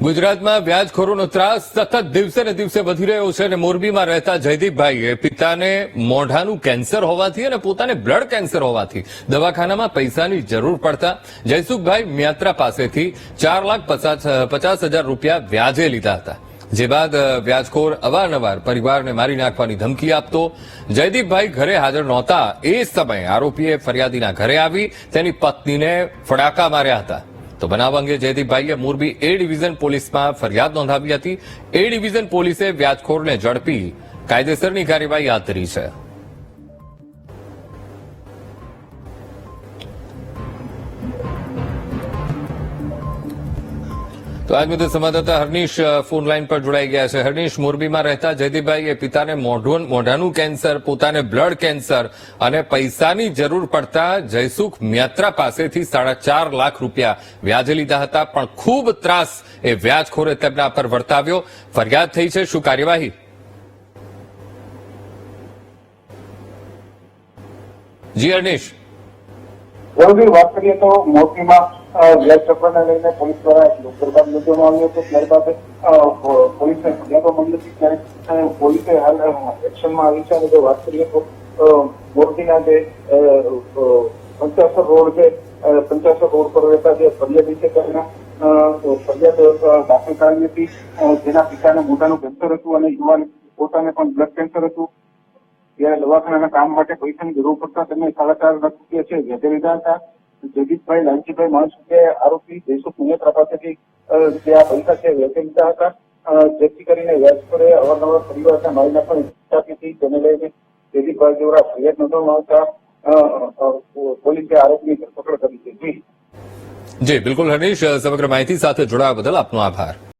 ગુજરાતમાં વ્યાજખોરોનો ત્રાસ સતત દિવસે ને દિવસે વધી રહ્યો છે અને મોરબીમાં રહેતા જયદીપભાઈએ પિતાને મોઢાનું કેન્સર હોવાથી અને પોતાને બ્લડ કેન્સર હોવાથી દવાખાનામાં પૈસાની જરૂર પડતા જયસુખભાઈ મિયાત્રા પાસેથી 4,50,000 રૂપિયા વ્યાજે લીધા હતા, જે બાદ વ્યાજખોર અવારનવાર પરિવારને મારી નાખવાની ધમકી આપતો. જયદીપભાઈ ઘરે હાજર નહોતા એ સમયે આરોપીએ ફરિયાદીના ઘરે આવી તેની પત્નીને ફડાકા માર્યા હતા. તો બનાવ અંગે જયદીપભાઈએ મોરબી એ ડિવિઝન પોલીસમાં ફરિયાદ નોંધાવી હતી. એ ડિવિઝન પોલીસે વ્યાજખોરને ઝડપી કાયદેસરની કાર્યવાહી હાથ ધરી છે. તો આજ મુદ્દે સંવાદદાતા હર્નિશ ફોન લાઈન પર જોડાઈ ગયા છે. હર્નિશ, મોરબીમાં રહેતા જયદીપભાઈએ પિતાને મોઢાનું કેન્સર, પોતાને બ્લડ કેન્સર અને પૈસાની જરૂર પડતા જયસુખ મિયાત્રા પાસેથી 4.5 લાખ રૂપિયા વ્યાજે લીધા હતા, પણ ખૂબ ત્રાસ એ વ્યાજખોરે તેમના પર વર્તાવ્યો. ફરિયાદ થઈ છે, શું કાર્યવાહી? જી હર્નિશ. વાત કરીએ તો મોરબીમાં વ્યાજ ચક્રને લઈને પોલીસ દ્વારા લોકદરબાર યોજવામાં આવ્યો હતો. ત્યારબાદ પોલીસને ફરિયાદો મળી હતી, ત્યારે પોલીસે હાલ એક્શનમાં આવી છે. અને જો વાત કરીએ તો મોરબીના જે પંચાસર રોડ પર રહેતા જે ફરિયાદી છે તેના ફરિયાદ દાખલ કરાવી હતી, જેના પિતાને મોઢાનું કેન્સર હતું અને યુવાન પોતાને પણ બ્લડ કેન્સર હતું. ત્યારે દવાખાનાના કામ માટે પૈસાની જરૂર પડતા તેમને 4.5 લાખ રૂપિયા છે વ્યાજે લીધા હતા. જયદીપભાઈ લાલજીભાઈ માણસુકે આરોપી જયસુખ મિયાત્રા પાસેથી જે આ પૈસા છે વ્યાજે લીધા હતા, જેથી કરીને વ્યાજખોરે અવારનવાર પરિવારના મારી નાખવાની આપી હતી. તેને લઈને જયદીપભાઈ દ્વારા ફરિયાદ નોંધવામાં આવતા પોલીસે આરોપીની ધરપકડ કરી છે. જી બિલકુલ હર્નિશ, સમગ્ર માહિતી સાથે જોડાવા બદલ આપનો આભાર.